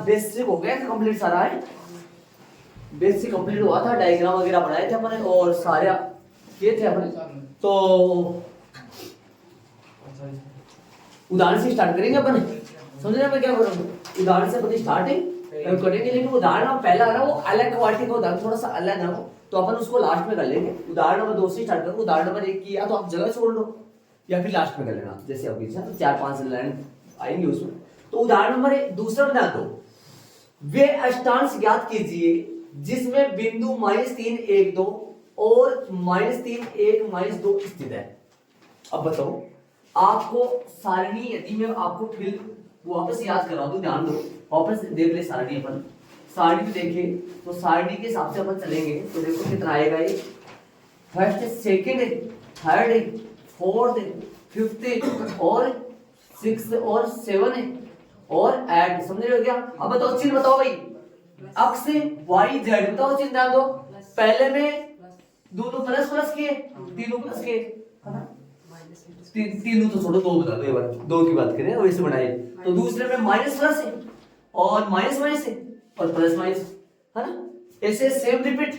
Basic हो गया complete सारा है, बेसिक कंप्लीट हुआ था, डायग्राम वगैरह बनाए थे अपने और सारे किए थे अपने। तो उदाहरण से स्टार्ट करेंगे अपन, समझ रहे हैं मैं क्या कर रहा हूँ? उदाहरण से अपन स्टार्टिंग करेंगे, लेकिन उदाहरण पहला है ना वो अलग क्वालिटी का उदाहरण, थोड़ा सा अलग है वो, तो अपन उसको लास्ट में कर लेंगे। उदाहरण नंबर 2 से स्टार्ट करो। उदाहरण नंबर 1 की या तो आप जगह छोड़ लो या फिर लास्ट में कर लेना, जैसे आपकी इच्छा, 4-5 लाइन आएंगे उसमें। तो उदाहरण नंबर 1 दूसरा बना दो, वे अष्टांश ज्ञात कीजिए जिसमें बिंदु -3, 1, 2 और -3, 1, -2 स्थित है। अब बताओ आपको सारणी, यदि मैं आपको फिर वापस याद करा दूं, ध्यान दो, वापस देख ले सारणी, अपन सारणी में देखें तो सारणी के हिसाब से अपन चलेंगे तो देखो कितना आएगा ये, first, second, third, fourth, fifth और 6 और 7 और 8, समझ रहे हो क्या? अब बताओ चिन्ह बताओ भाई, अक्ष वाई जेड, बताओ चिन्ह ध्यान दो। पहले में दोनों प्लस प्लस किए, तीनों प्लस किए, तीनों तो छोड़ो, 2 बता दो, एक बार 2 की बात करें वैसे बनाए। तो दूसरे में माइनस प्लस है और माइनस माइनस है और प्लस माइनस, है ना? ऐसे सेम रिपीट,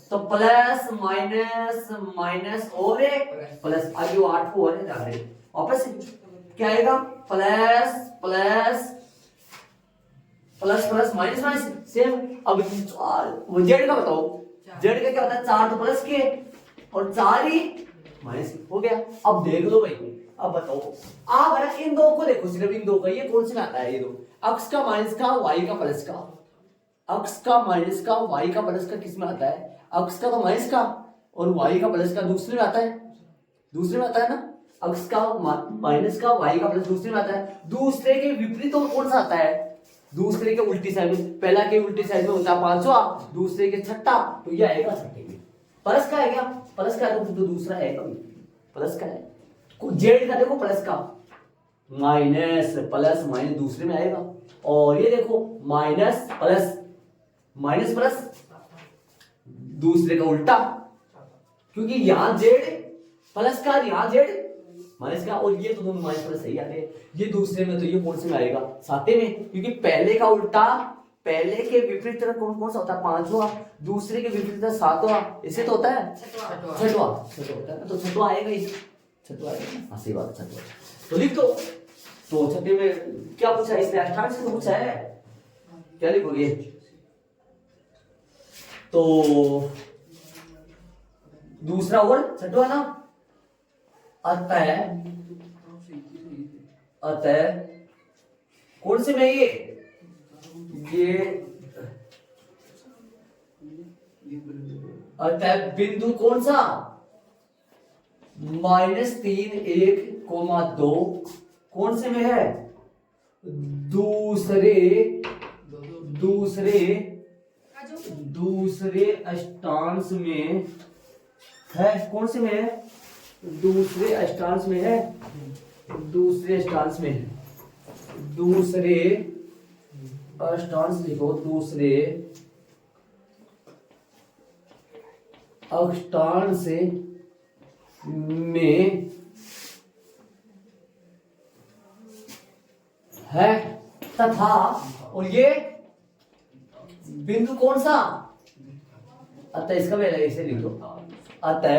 तो प्लस माइनस माइनस और एक प्लस, आगे 8 को और है वापस क्या आएगा, plus plus plus plus minus minus same. अब जेड का बताओ, जेड का क्या होता है, 4 तो प्लस के और 4 ही माइनस हो गया। अब देख लो भाई, अब बताओ आप इन दो को देखो, सिर्फ इन दो का, ये कौन से में आता है, ये दो, अक्ष का माइनस का, वाई का प्लस का, अक्ष का माइनस का, वाई का प्लस का किस में आता है, अक्ष का तो माइनस का और वाई का प्लस का दूसरे में आता है, दूसरे में आता है ना, अक्ष का माइनस का, वाई का प्लस दूसरे में आता है। दूसरे के विपरीत और कौन सा आता है, दूसरे के उल्टी साइड में, पहला के उल्टी साइड में होता है 5वां, दूसरे के छठा, तो ये आएगा छठे में। प्लस का है क्या, प्लस का तो दूसरा है कभी, प्लस का है, जेड का देखो प्लस का, माइनस प्लस माइनस दूसरे में आएगा, और ये देखो माइनस प्लस माइनस प्लस दूसरे का उल्टा, क्योंकि यहां जेड प्लस का, यहां जेड माइनस का, और ये तो दोनों माइनस प्लस सही आते हैं। ये दूसरे में, तो ये कौन से में आएगा, साते में, क्योंकि पहले का उल्टा, पहले के विपरीत तरफ कौन कौन सा होता है, 5वां, दूसरे के विपरीत तरफ 7वां, इसे तो होता है छठवां होता है, तो छठवां आएगा, इसे छठवां आएगा, हाँ सही बात, छठवां। तो लिख दो, तो छठे में क्या पूछा है, इसने अष्टांश से पूछा है, क्या लिखोगे, तो दूसरा और छठवां ना, अतः कौन से में ये अतः बिंदु कौन सा, -3, 1, 2 कौन से में है, दूसरे अष्टांश में है, कौन से में है, दूसरे अष्टांश में है, दूसरे अष्टांश में है, दूसरे अष्टांश लिखो, दूसरे अष्टांश में है तथा, और ये बिंदु कौन सा, अतः इसका भी अलग ऐसे लिख दो, अतः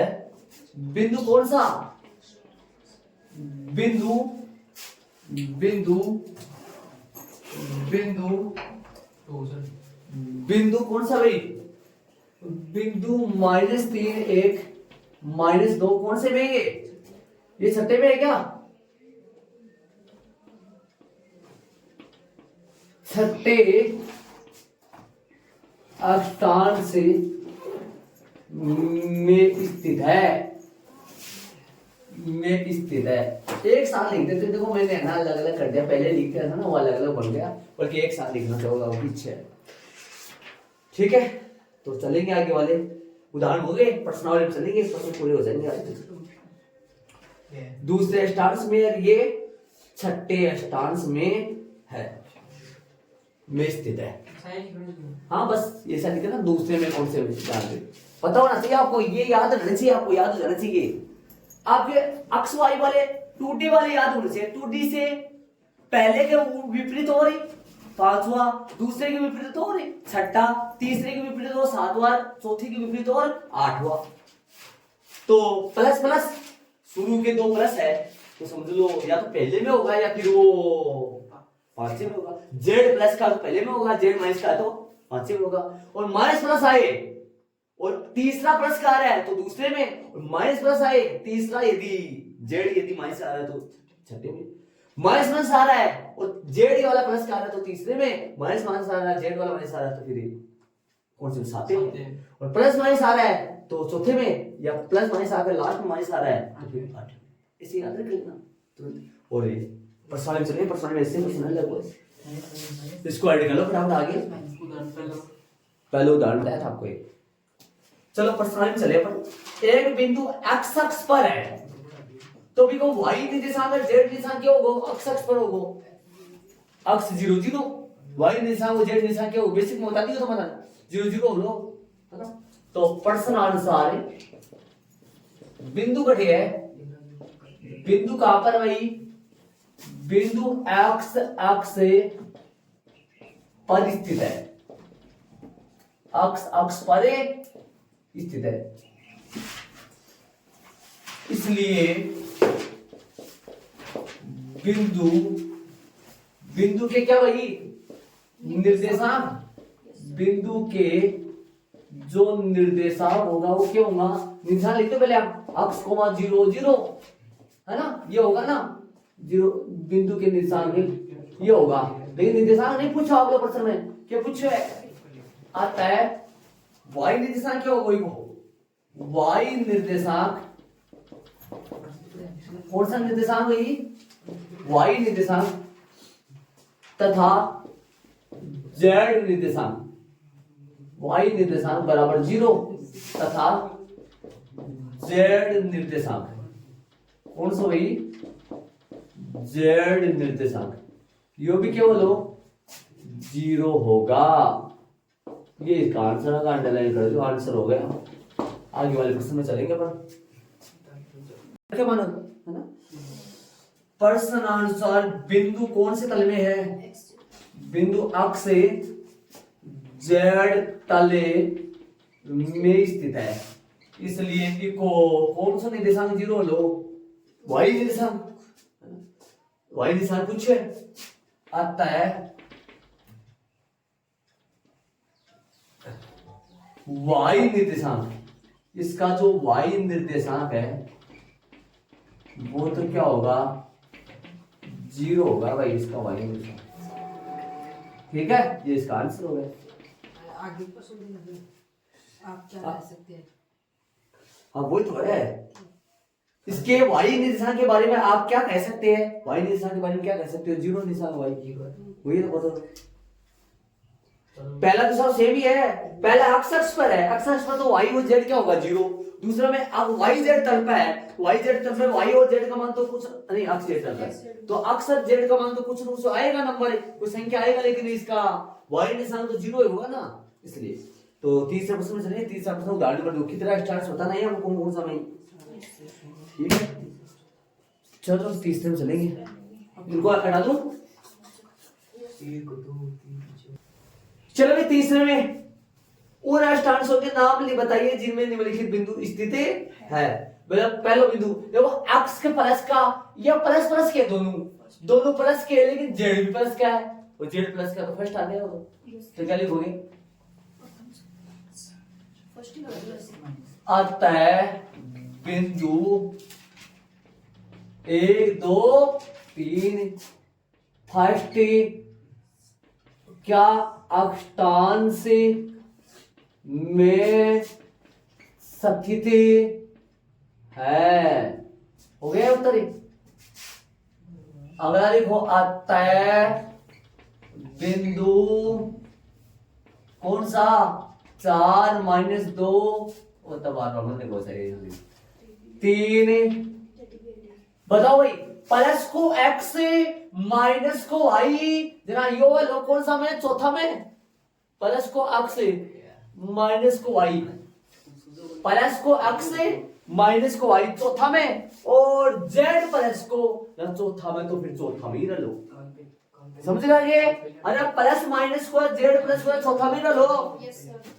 बिंदु कौन सा, बिंदु कौन सा भाई, बिंदु -3, 1, -2 कौन से में है, ये छठे में है क्या, छठे अष्टांश में स्थित है, एक साथ लिख देते, देखो मैंने ना अलग अलग कर दिया, पहले लिखते था ना वो अलग अलग बन गया, बल्कि एक साथ लिखना चाहोगा वो पीछे, ठीक है। तो चलेंगे आगे वाले उदाहरण हो गए, पर्सनल चलेंगे, प्रश्न पूरे हो जाएंगे आगे। दूसरे अष्टांश में, ये छठे अष्टांश में है, में स्थित है, हाँ बस ये ऐसा लिखा ना, दूसरे में कौन से पता होना चाहिए आपको, ये याद रहना चाहिए, आपको याद रहना चाहिए, आपके अक्ष वाई वाले 2D वाले याद होने चाहिए, 2D से पहले के विपरीत हो रही, पांचवा, दूसरे के विपरीत हो रही, छठा, तीसरे के विपरीत हो सातवां, चौथे के विपरीत हो आठवां। तो प्लस प्लस शुरू के दो प्लस है तो समझ लो या तो पहले में होगा या फिर वो पांचवे में होगा। जेड प्लस का तो पहले में होगा, जेड माइनस का तो पांचवे में होगा। और माइनस प्लस आए और तीसरा प्लस का आ रहा है तो दूसरे में, और माइनस प्लस आए तीसरा, यदि जेड यदि माइनस आ रहा है तो छठे में, माइनस माइनस आ रहा है और जेड वाला प्लस का आ रहा है तो तीसरे में, माइनस माइनस आ रहा है जेड वाला माइनस आ रहा है तो फिर कौन से सातवें में, और प्लस माइनस आ रहा है तो चौथे में, या प्लस माइनस आकर लास्ट में माइनस आ रहा है तो फिर आठवें। इसे याद रख लेना तुरंत। और ये परसों चलिए, परसों वैसे कुछ नहीं लगो, इसको ऐड कर लो फटाफट आगे। पहले उदाहरण बताया था आपको ये। चलो परसों चले पर एक बिंदु x अक्ष पर है तो भी को y निर्देशांक और z निर्देशांक क्या होगा, x अक्ष पर होगा, अक्ष 0 0, y निर्देशांक और z निर्देशांक क्या होगा, बेसिक में बता दिया तो बता 0 0 होगा, है ना। तो प्रश्न अनुसार बिंदु घटे है, बिंदु कहां पर भाई, बिंदु x अक्ष से पर स्थित है, अक्ष पर स्थित है, इसलिए बिंदु के क्या भाई निर्देशांक, बिंदु के जो निर्देशांक होगा वो क्या होगा, निर्देशांक लिखते पहले आप, अक्ष कोमा 0 0, है ना, ये होगा ना 0, बिंदु के निर्देशांक ये होगा। लेकिन निर्देशांक नहीं पूछा आप लोग प्रश्न में, क्या पूछे आता है y निर्देशांक क्या होगा, y निर्देशांक कौन सा निर्देशांक है, y निर्देशांक तथा z निर्देशांक, y निर्देशांक बराबर 0 तथा z निर्देशांक कौन सा भाई, z निर्देशांक यो भी केवल 0 होगा। ये इसका आंसर का अंडरलाइन कर दो, आंसर हो गया। आगे वाले प्रश्न में चलेंगे पर क्या मानो, है ना। प्रश्न अनुसार बिंदु कौन से तल में है, बिंदु अक्ष से z तले में स्थित है, इसलिए इनको कौन सा निर्देशांक 0 लो, y निर्देशांक, y निर्देशांक कुछ आता है y निर्देशांक, इसका जो y निर्देशांक है वो तो क्या होगा 0 होगा भाई, इसका y निर्देशांक, ठीक है, ये इसका आंसर हो गया। आगे आप क्या कह सकते हैं, हाँ वो तो है, इसके y निर्देशांक के बारे में आप क्या कह सकते हैं, y निर्देशांक के बारे में क्या कह सकते हो, 0 निर्देशांक y 0 वही तो बताओ। पहला तो सब सेम ही है, पहला अक्ष अक्ष पर है, अक्ष अक्ष पर तो y और z क्या होगा 0, दूसरा में अब y z तल पे है, y z तल पे y और z का मान तो कुछ नहीं, अक्ष z तल पे तो अक्ष और z का मान तो कुछ न कुछ आएगा, नंबर कोई संख्या आएगा, लेकिन इसका y निर्देशांक तो 0 होगा ना, इसलिए। तो तीसरा प्रश्न में चलिए, तीसरा प्रश्न उदाहरण कर दो, कितना स्टार्स बताना है आपको कौन सा में, ठीक है। चलो तीसरे में चलेंगे, इनको हटा दो, चलो भी तीसरे में और स्टांसों के नाम बताइए जिनमें निम्नलिखित बिंदु स्थित है। पहला बिंदु देखो, अक्ष के प्लस का या प्लस प्लस के दोनों प्लस के, लेकिन जेड भी प्लस का है और जेड प्लस का तो फर्स्ट आ गया, तो क्या लिखोगे, आता है बिंदु 1 2 3 फर्स्ट क्या अक्षांश में स्थित है, हो गया उत्तर। अगला लिखो, आता है बिंदु कौन सा 4 - 2 और तब देखो सही 3, बताओ भाई, प्लस को x माइनस को y, जरा यो वाला कौन सा में, चौथा में, प्लस को x माइनस को y, प्लस को x माइनस को y चौथा में, और z प्लस को चौथा में, तो फिर चौथा में ही रह लो, समझ गए? अरे प्लस माइनस को जेड प्लस को चौथा में ना लो,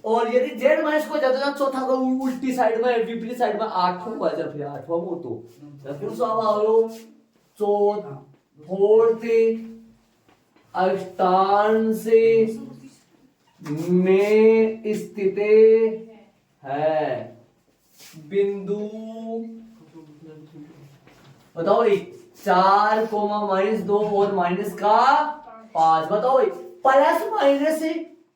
और यदि जेड माइनस को ज्यादा ना चौथा को उल्टी साइड में विपरीत साइड में आठवां को जब फिर आठवां में तो फिर सो आओ फोर्थ अष्टांश में स्थित है बिंदु, बताओ भाई 4 कोमा -2 और माइनस का 5, बताओ भाई प्लस माइनस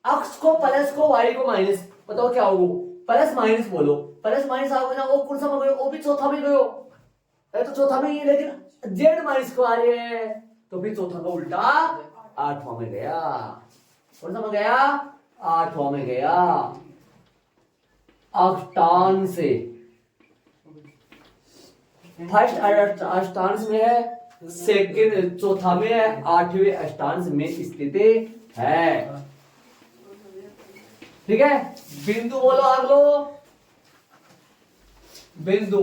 अक्स को प्लस को वाई को माइनस, बताओ क्या होगा? प्लस माइनस बोलो, प्लस माइनस आओगे ना, वो कौन सा में गयो? वो भी चौथा में गयो, तो चौथा में ही है, लेकिन जेड माइनस को आ रहे हैं तो फिर चौथा का उल्टा आठवां में गया। कौन सा में गया? आठवां में गया। अष्टांश फर्स्ट अष्टांश में है, सेकंड चौथा में है, आठवें अष्टांश में स्थित है। ठीक है, बिंदु बोलो आग लो, बिंदु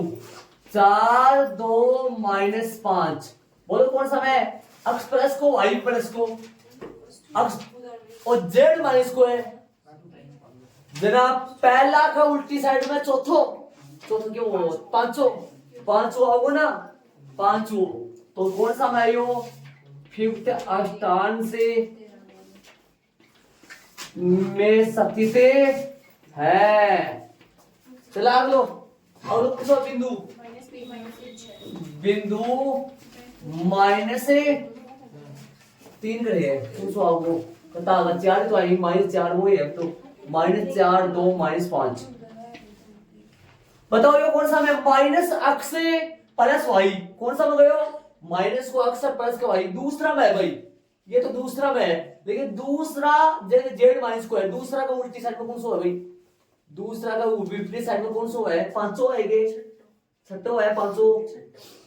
4 2 -5 बोलो कौन सा है? अक्स प्लस को वाई प्लस को अक्स और जेड माइनस को है जनाब। पहला का उल्टी साइड में चौथो क्यों पांचो आओ ना, पांचो तो कौन सा है यो? फिफ्थ अष्टांश में स्थित है। चला आग लो, और पूछो बिंदु -3 करे पूछो आपको पता होगा। 4 तो आई -4 वो है, तो -4 2 -5 बताओ ये कौन सा में? माइनस अक्स प्लस वाई, कौन सा में गयो? माइनस को अक्स प्लस का वाई, दूसरा में है भाई, ये तो दूसरा में है, लेकिन दूसरा जेड माइनस को है, दूसरा का उल्टी साइड में कौन सा है भाई? दूसरा का विपरीत साइड में कौन सा है? पांचों है के छठो है, पांचों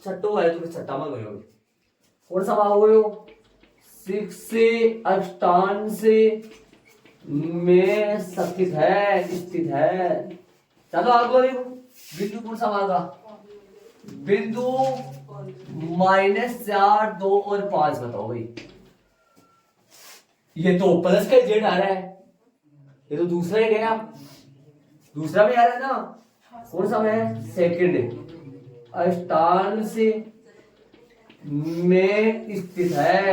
छठो है, तो छठा में गयो। कौन सा भाग गयो? 6 अष्टांश में स्थित है। चलो आगे देखो, बिंदु कौन सा भागा? बिंदु -4 2 और 5 बताओ भाई। ये तो प्लस का जेड आ रहा है, ये तो दूसरा ही गया, दूसरा में आ रहा है ना। कौन सा में? सेकंड अष्टांश में स्थित है।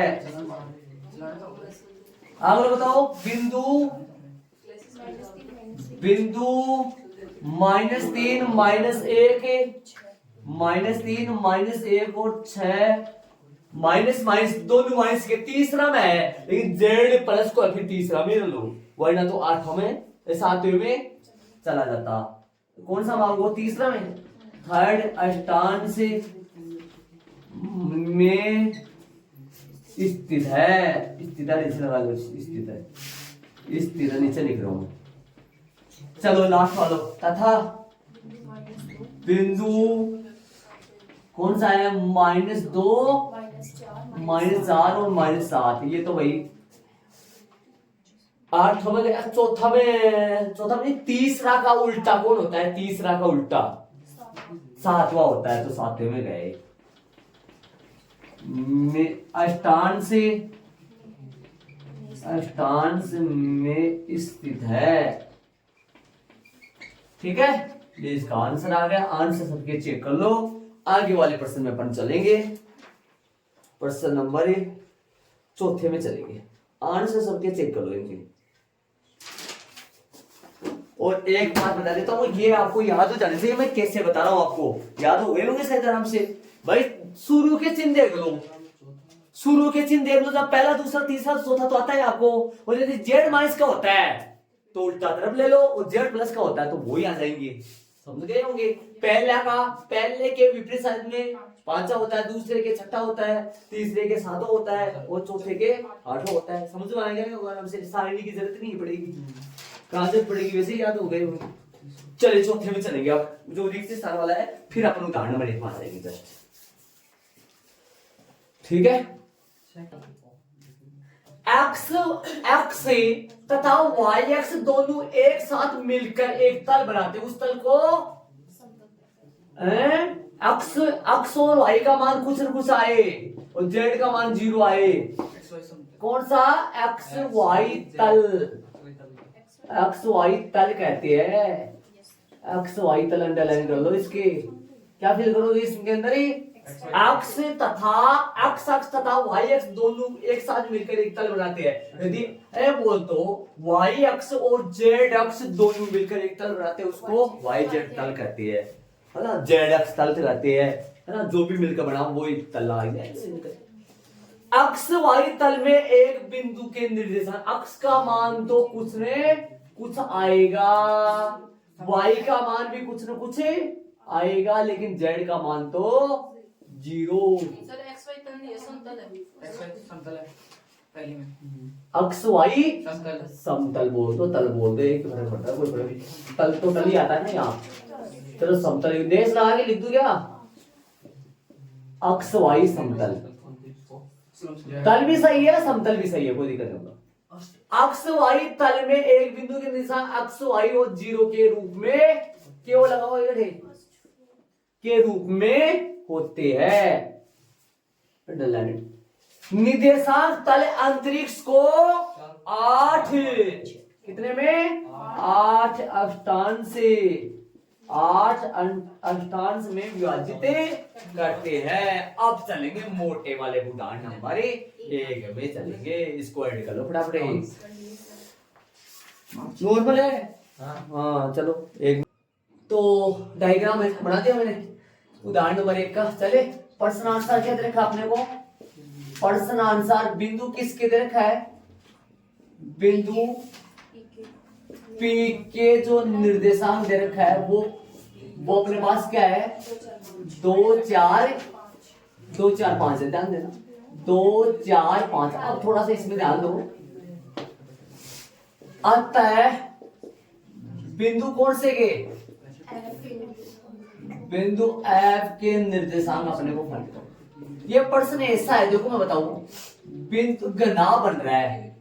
आगे बताओ, बिंदु -3 -1 और 6 माइनस दोनों माइनस के तीसरा में है, लेकिन जेड प्लस को फिर तीसरा में लो, वरना तो 8वें में 7वें में चला जाता। कौन सा भाग वो? तीसरा में। थर्ड अष्टांश में स्थित है, स्थित नीचे लिख रहा हूं। चलो लास्ट वाला, तथा बिंदु कौन सा है? -2 -4 और -7, ये तो भाई 8 में गया। चौथा में तीसरा का उल्टा कौन होता है? तीसरा का उल्टा 7वां होता है, तो 7वें में गए। अष्टांश में स्थित है। ठीक है, ये इसका आंसर आ गया। आंसर सबके चेक कर लो। आगे वाले प्रश्न में अपन चलेंगे, प्रश्न नंबर 4 में चलेंगे। आंसर सबके चेक कर लो इनके। और एक बात बता देता हूँ, ये आपको याद हो जाने से, मैं कैसे बता रहा हूँ आपको, याद हो गए होंगे शायद आराम से भाई। शुरू के चिन्ह देख लो, शुरू के चिन्ह देख लो, जब पहला दूसरा तीसरा चौथा तो आता है आपको। और यदि जेड माइनस का होता है तो उल्टा तरफ ले लो, और जेड प्लस का होता है तो वो ही आ जाएंगे। समझ गए होंगे? पहले के विपरीत साइड में 5 होता है, दूसरे के 6 होता है, तीसरे के 7 होता है, और चौथे के 8 होता है। समझ में आएगा? आराम से सारणी की जरूरत नहीं पड़ेगी, कहां जरूरत पड़ेगी, वैसे याद हो गए होंगे। चलिए चौथे में चलेंगे। आप जो रिक्त स्थान वाला है, फिर अपन उदाहरण नंबर 1 में आ जाएंगे जस्ट। ठीक है, एक्स तथा वाई एक्स दोनों एक साथ मिलकर एक तल बनाते, उस तल को एक्स और वाई का मान कुछ न कुछ आए और जेड का मान 0 आए, कौन सा? एक्स वाई तल, एक्स वाई तल कहते हैं। एक्स वाई तल अंडरलाइन कर लो इसके। क्या फिल करोगे इसके अंदर ही? एक्स तथा एक्स अक्ष तथा वाई अक्ष दोनों एक साथ मिलकर एक तल बनाते हैं। यदि ए बोल तो वाई अक्ष और जेड अक्ष दोनों मिलकर एक तल बनाते हैं, उसको वाई जेड तल कहते हैं, है ना। जेड अक्ष तल कहते हैं, है ना। जो भी मिलकर बना वो एक तल आ गया। अक्ष वाई तल में एक बिंदु के निर्देशन, अक्ष का मान तो कुछ ने कुछ आएगा, वाई का मान भी कुछ न कुछ आएगा, लेकिन जेड का मान तो 0। अक्ष वाई समतल बोल दो, तल बोल दो, एक फर्क पड़ता है, कोई फर्क नहीं। तल तो तल ही आता है ना यहाँ। चलो समतल देश लगा के लिख दूं क्या? अक्ष वाई समतल, तल भी सही है समतल भी सही है, कोई दिक्कत नहीं। अक्ष वाई तल में एक बिंदु के निशान अक्ष वाई और 0 के रूप में क्यों लगाओ के रूप में होते हैं। निर्देशांक तल अंतरिक्ष को 8 कितने में? 8 अष्टांश से 8 अष्टांश में विभाजित करते हैं। अब चलेंगे मोटे वाले उदाहरण नंबर 1 में चलेंगे। इसको ऐड कर लो फटाफट। नॉर्मल है हाँ चलो एक तो डायग्राम बना दिया मैंने उदाहरण नंबर 1 का। चले प्रश्न आंसर क्या दे रखा आपने को? प्रश्न आंसर बिंदु किसके दे रखा है? बिंदु पी के जो निर्देशांक दे रखा है वो अपने पास क्या है? 2 4 5 है। ध्यान देना 2 4 5। अब थोड़ा सा इसमें ध्यान दो। अतः बिंदु कौन से के? बिंदु एफ के निर्देशांक अपने को फाइंड करो। ये प्रश्न ऐसा है, देखो मैं बताऊं, बिंदु घना बन रहा है,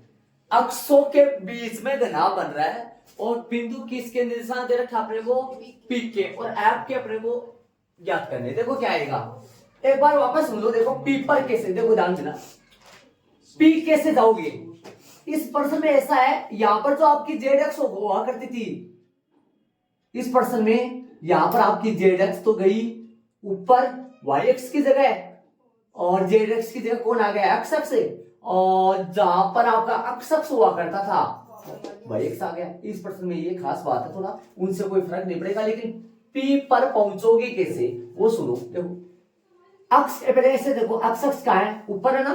अक्षों के बीच में घना बन रहा है, और बिंदु किसके निर्देशांक दे रखा अपने को? पी के, और एफ के अपने को ज्ञात करने। देखो क्या आएगा, एक बार वापस सुन लो। देखो पी पर कैसे, देखो ध्यान देना, पी कैसे जाओगे? इस प्रश्न में ऐसा है, यहां पर जो आपकी जेड एक्स हुआ करती थी, इस प्रश्न में यहां पर आपकी जेड एक्स तो गई ऊपर वाई एक्स की जगह, और जेड एक्स की जगह कौन आ गया? X x. और जहां पर आपका एक्स एक्स हुआ करता था वाई एक्स आ गया। इस प्रश्न में ये खास बात है, थोड़ा उनसे कोई फर्क नहीं पड़ेगा, लेकिन पी पर पहुंचोगे कैसे वो सुनो। देखो अक्ष पहले ऐसे देखो, अक्ष अक्ष कहां है? ऊपर है ना,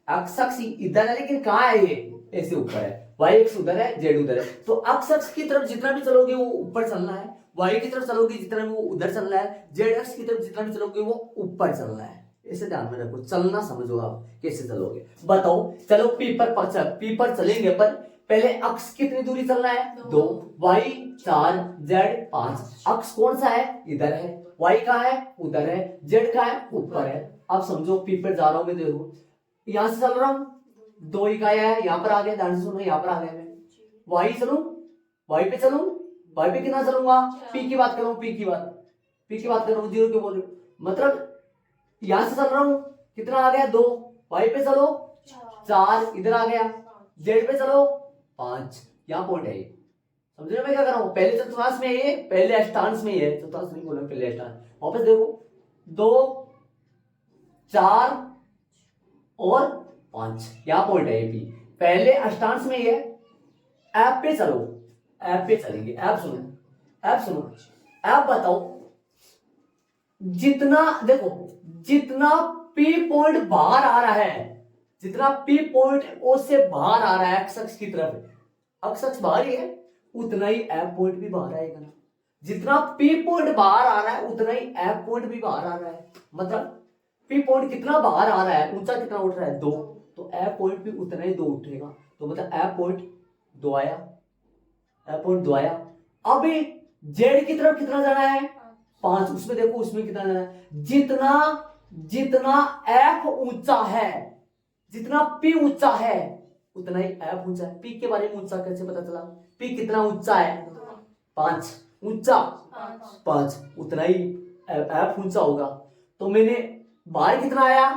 अक्ष अक्ष इधर है, लेकिन कहां है? ये ऐसे ऊपर है, वाई एक्स उधर है, जेड उधर है। तो अक्ष अक्ष की तरफ जितना भी चलोगे वो ऊपर चलना है, वाई की तरफ चलोगे जितना भी वो उधर चलना है, जेड एक्स की तरफ जितना भी चलोगे वो ऊपर चलना है। इसे ध्यान में रखो, चलना समझो आप कैसे चलोगे। बताओ चलो पी पर चलेंगे, पर पहले अक्ष कितनी दूरी चलना है? 2, वाई 4, जेड 5। अक्ष कौन सा है? इधर है। वाई कहाँ है? उधर है। जेड कहाँ है? ऊपर है। अब समझो पी पर जा रहा हूं मैं, देखो यहां से चल रहा हूं, 2 इकाइयां है, यहां पर आ गया, ध्यान से सुनो, यहां पर आ गया मैं। वाई चलूं, वाई पे चलूं, वाई पे कितना चलूंगा? पी की बात करूं, पी की बात करूं, 0 क्यों बोल रही हूं? मतलब यहां से चल रहा हूं, कितना आ गया? 2। वाई पे चलो 4, इधर आ गया। जेड पे चलो 5, यहां पॉइंट है ये। समझ रहे हो मैं क्या कर रहा हूं? पहले चतुर्थांश में ये, पहले अष्टांश में ये, चतुर्थांश नहीं बोला, पहले अष्टांश। वापस देखो 2 4 और 5, यहां पॉइंट है ये पी। पहले अष्टांश में ये, ऐप पे चलो, ऐप पे चलेंगे। ऐप सुनो, ऐप बताओ, जितना देखो, जितना पी पॉइंट बाहर आ रहा है, जितना पी पॉइंट ओ से बाहर आ रहा है एक्स अक्ष की तरफ, एक्स अक्ष बाहर ही है, उतना ही एफ पॉइंट भी बाहर आएगा ना। जितना पी पॉइंट बाहर आ रहा है उतना ही एफ पॉइंट भी बाहर आ रहा है। मतलब पी पॉइंट कितना बाहर आ रहा है, ऊंचा कितना उठ रहा है? 2, तो एफ पॉइंट भी उतना ही 2 उठेगा। तो मतलब एफ पॉइंट 2 आया, एफ पॉइंट 2 आया। अब जेड की तरफ कितना जाना है? 5। उसमें देखो, उसमें कितना जाना है? जितना एफ ऊंचा है, जितना पी ऊंचा है उतना ही एफ ऊंचा है। पी के बारे में ऊंचा कैसे पता चला? पी कितना ऊंचा है? 5 ऊंचा, 5 उतना ही एफ ऊंचा होगा। तो मैंने बाहर कितना आया?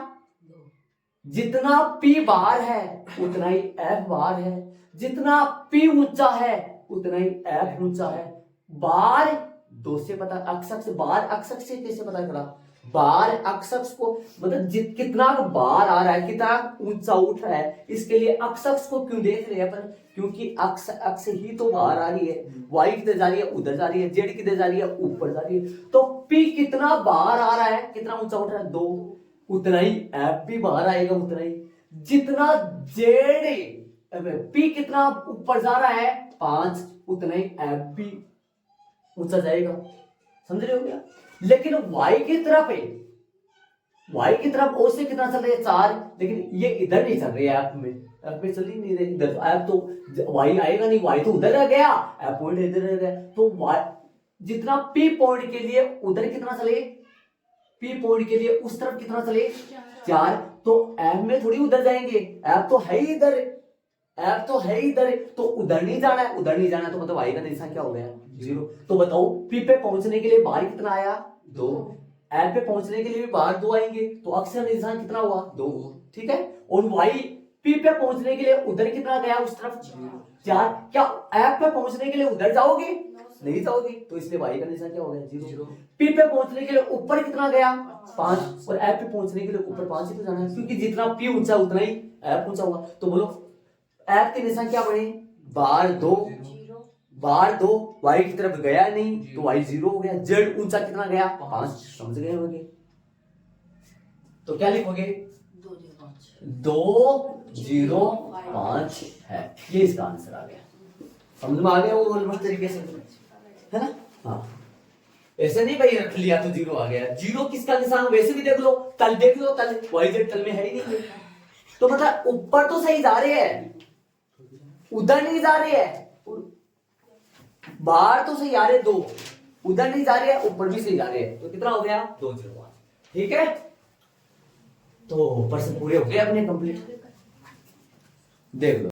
जितना P बार है उतना ही F बार है, जितना P ऊंचा है उतना ही F ऊंचा है। बार दो से पता, अक्ष से बार, अक्ष से कैसे पता चला? बार अक्ष को मतलब कितना बार आ रहा है, कितना ऊंचा उठ रहा है, इसके लिए अक्ष को क्यों देख रहे हैं अपन? क्योंकि अक्ष ही तो बाहर आ रही है, वाई किधर जा रही है? उधर जा रही है। जेड किधर जा रही है? ऊपर जा रही है। तो P कितना बाहर आ रहा है, कितना ऊंचा उठ रहा है? 2, उतना ही F भी बाहर आएगा, उतना ही। जितना जेड P कितना ऊपर जा रहा है 5, उतना ही F भी ऊंचा जाएगा। समझ रहे हो क्या? लेकिन y की तरफ है, y की तरफ O से कितना चल रही है? 4, लेकिन ये इधर नहीं चल रही है F में, F में चल ही नहीं रही। इधर F तो y आएगा नहीं, y तो उधर रह गया, F पॉइंट इधर रह गया। तो y जितना P पॉइंट के लिए उधर कितना चले, P पॉइंट के लिए उस तरफ कितना चले? 4। तो F में थोड़ी उधर जाएंगे, F तो है ही इधर, F तो है इधर, तो उधर नहीं जाना है। उधर नहीं जाना है तो मतलब y का निशान क्या हो गया? 0। तो बताओ P पे पहुंचने के लिए बाहर कितना आया? 2। F पे पहुंचने के लिए भी बाहर 2 आएंगे, तो अक्ष का निशान कितना हुआ? 2। ठीक है। और y P पे पहुंचने के लिए उधर कितना गया? उस तरफ 4। क्या F पे पहुंचने के लिए उधर जाओगे? नहीं जाओगे, तो इसलिए y का निशान क्या हो गया? 0। P पे पहुंचने के लिए ऊपर कितना गया? 5। और F पे पहुंचने के लिए ऊपर 5 ही तो जाना है, क्योंकि जितना P ऊंचा उतना ही F ऊंचा होगा। तो बोलो F के निशान क्या बने? बार 2, बार 2, y की तरफ गया नहीं तो y 0 हो गया। z ऊंचा कितना गया? 5। समझ गए होंगे? तो क्या लिखोगे? 205 है, ये इसका आंसर आ गया। समझ में आ गया वो ऑलमोस्ट तरीके से, है ना? हाँ, ऐसे नहीं भाई रख लिया तो 0 आ गया। 0 किसका निशान? वैसे भी देख लो, तल देख लो, तल yz तल में है ही नहीं। तो मतलब ऊपर तो सही जा रहे हैं, उधर नहीं जा रहे हैं। बाहर तो सही आ रहे 2, उधर नहीं जा रहे हैं, ऊपर भी सही जा रहे हैं। तो कितना हो गया? 205। ठीक है। तो प्रश्न पूरे हो गए अपने कंप्लीट। देख लो।